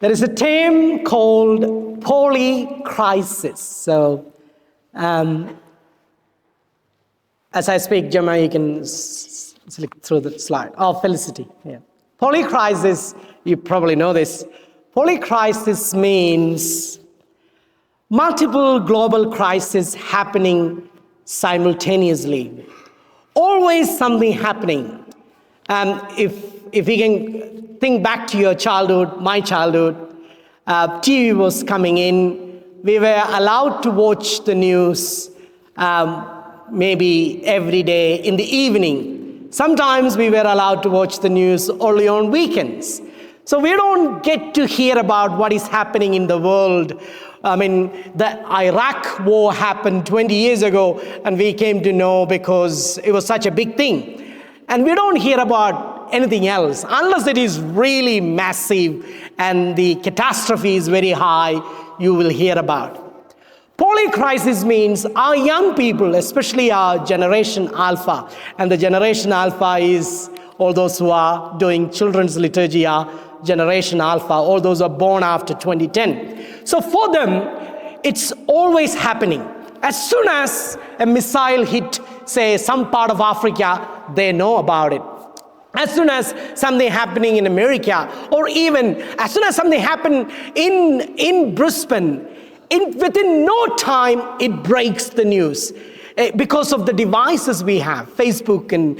There is a term called polycrisis. So, as I speak German, you can select through the slide. Oh, Felicity. Yeah. Polycrisis, you probably know this. Polycrisis means multiple global crises happening simultaneously. Always something happening. If we can think back to your childhood, my childhood, TV was coming in. We were allowed to watch the news maybe every day in the evening. Sometimes we were allowed to watch the news only on weekends. So we don't get to hear about what is happening in the world. I mean, the Iraq war happened 20 years ago, and we came to know because it was such a big thing. And we don't hear about anything else unless it is really massive and the catastrophe is very high, you will hear about it. Polycrisis means our young people, especially our Generation Alpha, and the Generation Alpha is all those who are doing children's liturgy are Generation Alpha, all those who are born after 2010. So for them, it's always happening. As soon as a missile hit, say, some part of Africa, they know about it. As soon as something happening in America, or even as soon as something happened in Brisbane, within no time, it breaks the news. Because of the devices we have, Facebook and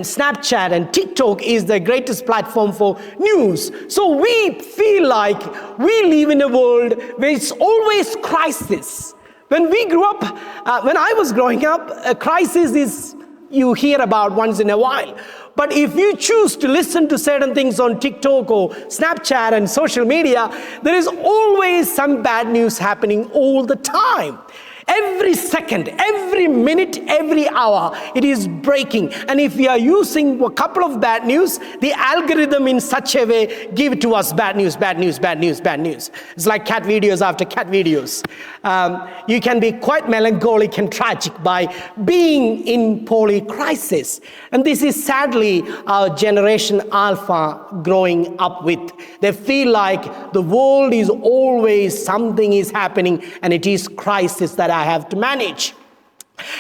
Snapchat and TikTok is the greatest platform for news. So we feel like we live in a world where it's always crisis. When we grew up, when I was growing up, a crisis is you hear about once in a while. But if you choose to listen to certain things on TikTok or Snapchat and social media, there is always some bad news happening all the time. Every second, every minute, every hour, it is breaking. And if we are using a couple of bad news, the algorithm in such a way give it to us bad news, bad news, bad news, bad news. It's like cat videos after cat videos. You can be quite melancholic and tragic by being in polycrisis. And this is sadly our Generation Alpha growing up with. They feel like the world is always something is happening and it is crisis that I have to manage.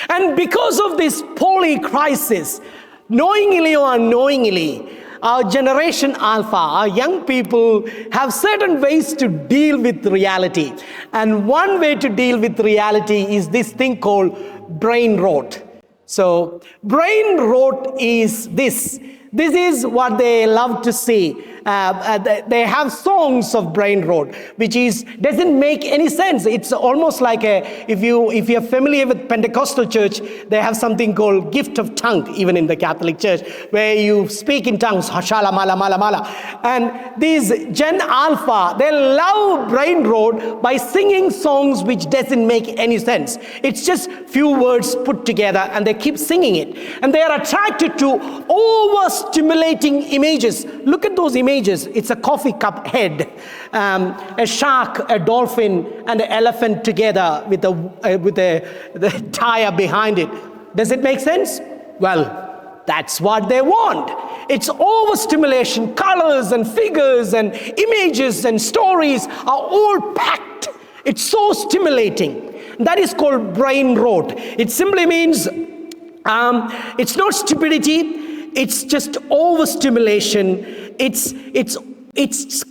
And because of this polycrisis, knowingly or unknowingly, our Generation Alpha, our young people have certain ways to deal with reality. And one way to deal with reality is this thing called brain rot. So brain rot is this. This is what they love to see. They have songs of brain rot, which doesn't make any sense. It's almost like if you're familiar with Pentecostal church, they have something called gift of tongue, even in the Catholic Church, where you speak in tongues, hashala mala mala mala. And these Gen Alpha, they love brain rot by singing songs which doesn't make any sense. It's just few words put together, and they keep singing it. And they are attracted to overstimulating images. Look at those images. It's a coffee cup head, a shark, a dolphin, and an elephant together with the tire behind it. Does it make sense? Well, that's what they want. It's overstimulation. Colors and figures and images and stories are all packed. It's so stimulating. That is called brain rot. It simply means it's not stupidity. It's just overstimulation. It's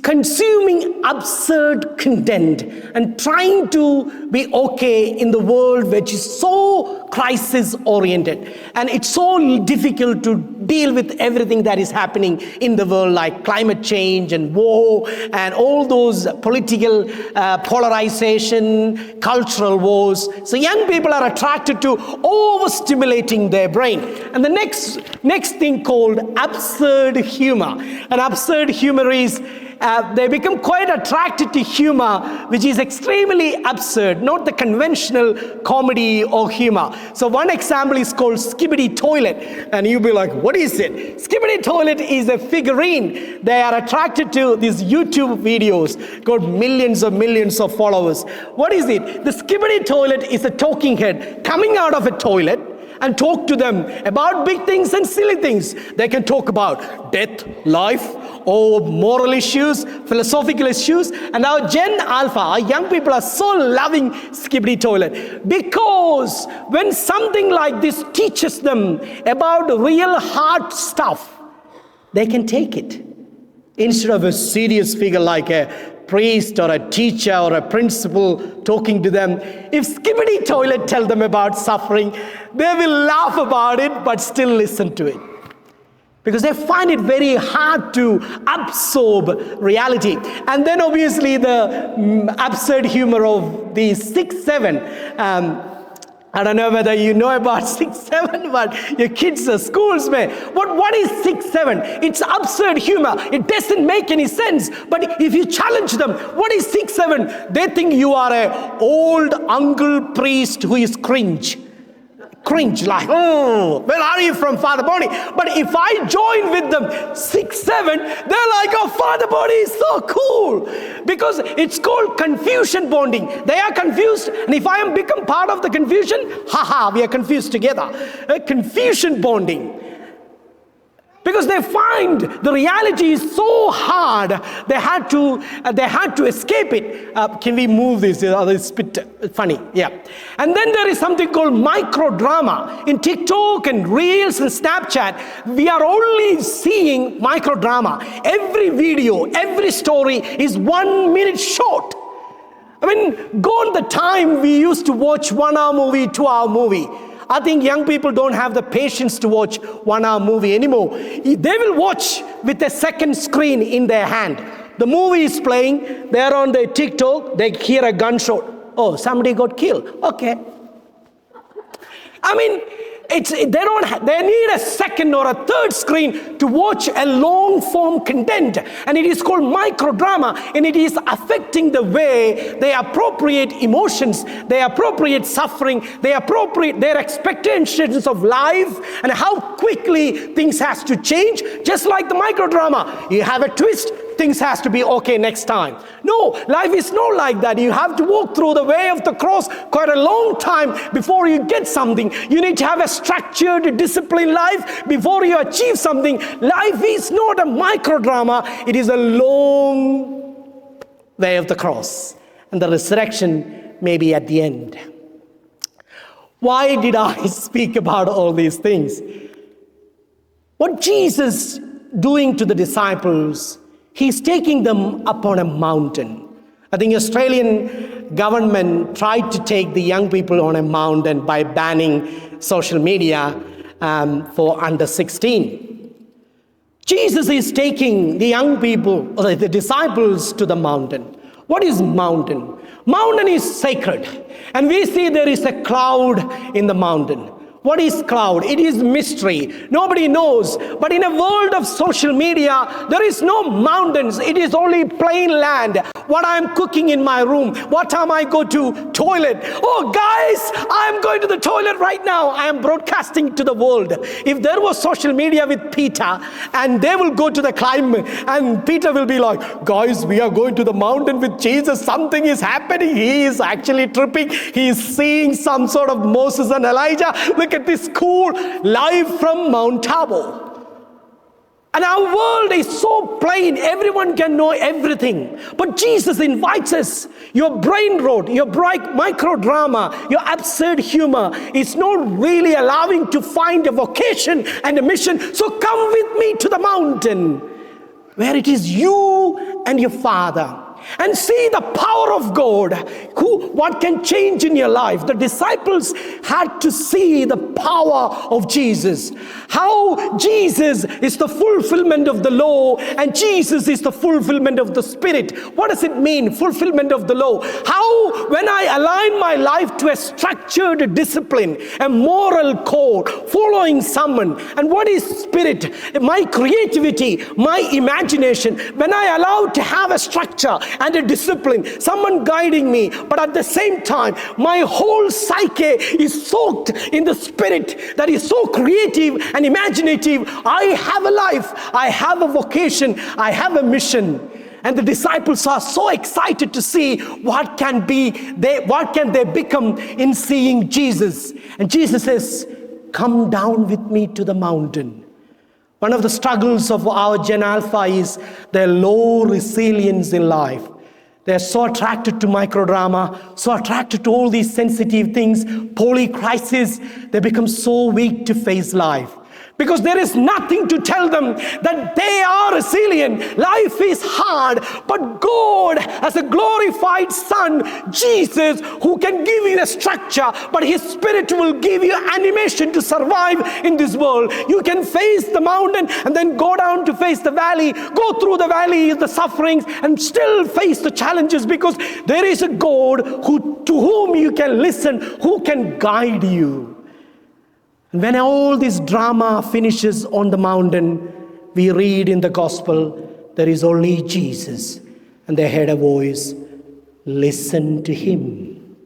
consuming absurd content and trying to be okay in the world which is so crisis oriented. And it's so difficult to deal with everything that is happening in the world, like climate change and war and all those political polarization, cultural wars. So young people are attracted to overstimulating their brain. And the next thing called absurd humor. And absurd humor is they become quite attracted to humor which is extremely absurd, not the conventional comedy or humor. So one example is called Skibidi Toilet, and you'll be like, what is it? Skibidi Toilet is a figurine. They are attracted to these YouTube videos, got millions of followers. What is it? The Skibidi Toilet is a talking head coming out of a toilet and talk to them about big things and silly things. They can talk about death, life, or moral issues, philosophical issues. And now Gen Alpha, our young people are so loving Skibidi Toilet, because when something like this teaches them about real hard stuff, they can take it. Instead of a serious figure like a priest or a teacher or a principal talking to them, if Skibidi Toilet tell them about suffering, they will laugh about it but still listen to it, because they find it very hard to absorb reality. And then obviously the absurd humor of the 6-7. I don't know whether you know about 6-7, but your kids are schools, man. What is 6-7? It's absurd humor. It doesn't make any sense. But if you challenge them, what is 6-7? They think you are an old uncle priest who is cringe, like, oh, where are you from, Father Bonnie? But if I join with them 6-7, they're like, oh, Father Bonnie is so cool, because it's called confusion bonding. They are confused, and if I am become part of the confusion, we are confused together. Confusion bonding. Because they find the reality is so hard, they had to escape it. Can we move this? It's a bit funny, yeah. And then there is something called microdrama. In TikTok and Reels and Snapchat, we are only seeing microdrama. Every video, every story is 1 minute short. I mean, gone the time we used to watch 1 hour movie, 2 hour movie. I think young people don't have the patience to watch 1 hour movie anymore. They will watch with a second screen in their hand. The movie is playing, they're on their TikTok, they hear a gunshot. Oh, somebody got killed. Okay. I mean, they need a second or a third screen to watch a long form content, and it is called microdrama, and it is affecting the way they appropriate emotions, they appropriate suffering, they appropriate their expectations of life, and how quickly things has to change. Just like the microdrama, you have a twist, things has to be okay next time. No, life is not like that. You have to walk through the way of the cross quite a long time before you get something. You need to have a structured, disciplined life before you achieve something. Life is not a microdrama. It is a long way of the cross. And the resurrection may be at the end. Why did I speak about all these things? What Jesus doing to the disciples, He's taking them up on a mountain. I think Australian government tried to take the young people on a mountain by banning social media for under 16. Jesus is taking the young people, or the disciples, to the mountain. What is mountain? Mountain is sacred. And we see there is a cloud in the mountain. What is cloud? It is mystery. Nobody knows. But in a world of social media, there is no mountains. It is only plain land. What I am cooking in my room. What time I go to toilet. Oh guys, I am going to the toilet right now. I am broadcasting to the world. If there was social media with Peter, and they will go to the climb, and Peter will be like, guys, we are going to the mountain with Jesus. Something is happening. He is actually tripping. He is seeing some sort of Moses and Elijah. Look at this cool live from Mount Tabor. And our world is so plain, everyone can know everything. But Jesus invites us. Your brain rot, your microdrama, your absurd humor is not really allowing to find a vocation and a mission. So come with me to the mountain where it is you and your Father. And see the power of God, what can change in your life. The disciples had to see the power of Jesus. How Jesus is the fulfillment of the law, and Jesus is the fulfillment of the Spirit. What does it mean, fulfillment of the law? How, when I align my life to a structured discipline, a moral code, following someone, and what is Spirit? My creativity, my imagination. When I allow to have a structure and a discipline, someone guiding me, but at the same time, my whole psyche is soaked in the Spirit that is so creative and imaginative. I have a life, I have a vocation, I have a mission. And the disciples are so excited to see what can they become in seeing Jesus. And Jesus says, come down with me to the mountain One of the struggles of our Gen Alpha is their low resilience in life. They're so attracted to microdrama, so attracted to all these sensitive things, POLYCRISIS. They become so weak to face life. Because there is nothing to tell them that they are resilient. Life is hard, but God has a glorified Son, Jesus, who can give you a structure, but His Spirit will give you animation to survive in this world. You can face the mountain and then go down to face the valley, go through the valley, the sufferings, and still face the challenges, because there is a God to whom you can listen, who can guide you. And when all this drama finishes on the mountain, we read in the gospel, there is only Jesus. And they heard a voice, listen to Him.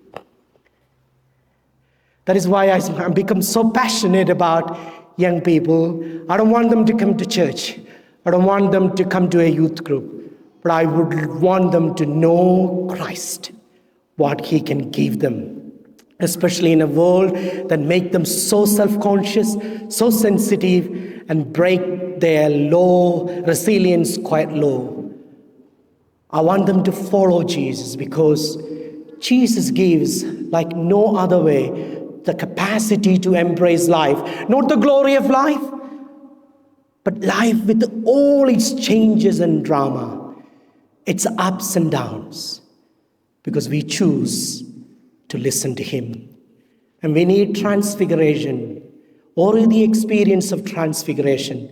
That is why I become so passionate about young people. I don't want them to come to church. I don't want them to come to a youth group. But I would want them to know Christ, what He can give them. Especially in a world that make them so self-conscious, so sensitive, and break their low resilience quite low. I want them to follow Jesus, because Jesus gives, like no other way, the capacity to embrace life. Not the glory of life, but life with all its changes and drama, its ups and downs, because we choose to listen to Him. And we need transfiguration, or the experience of transfiguration,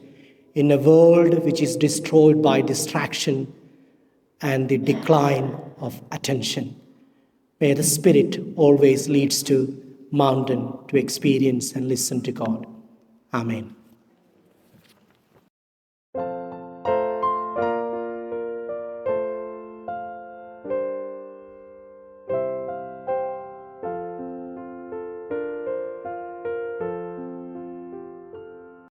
in a world which is destroyed by distraction and the decline of attention. May the Spirit always leads to mountain to experience and listen to God. Amen.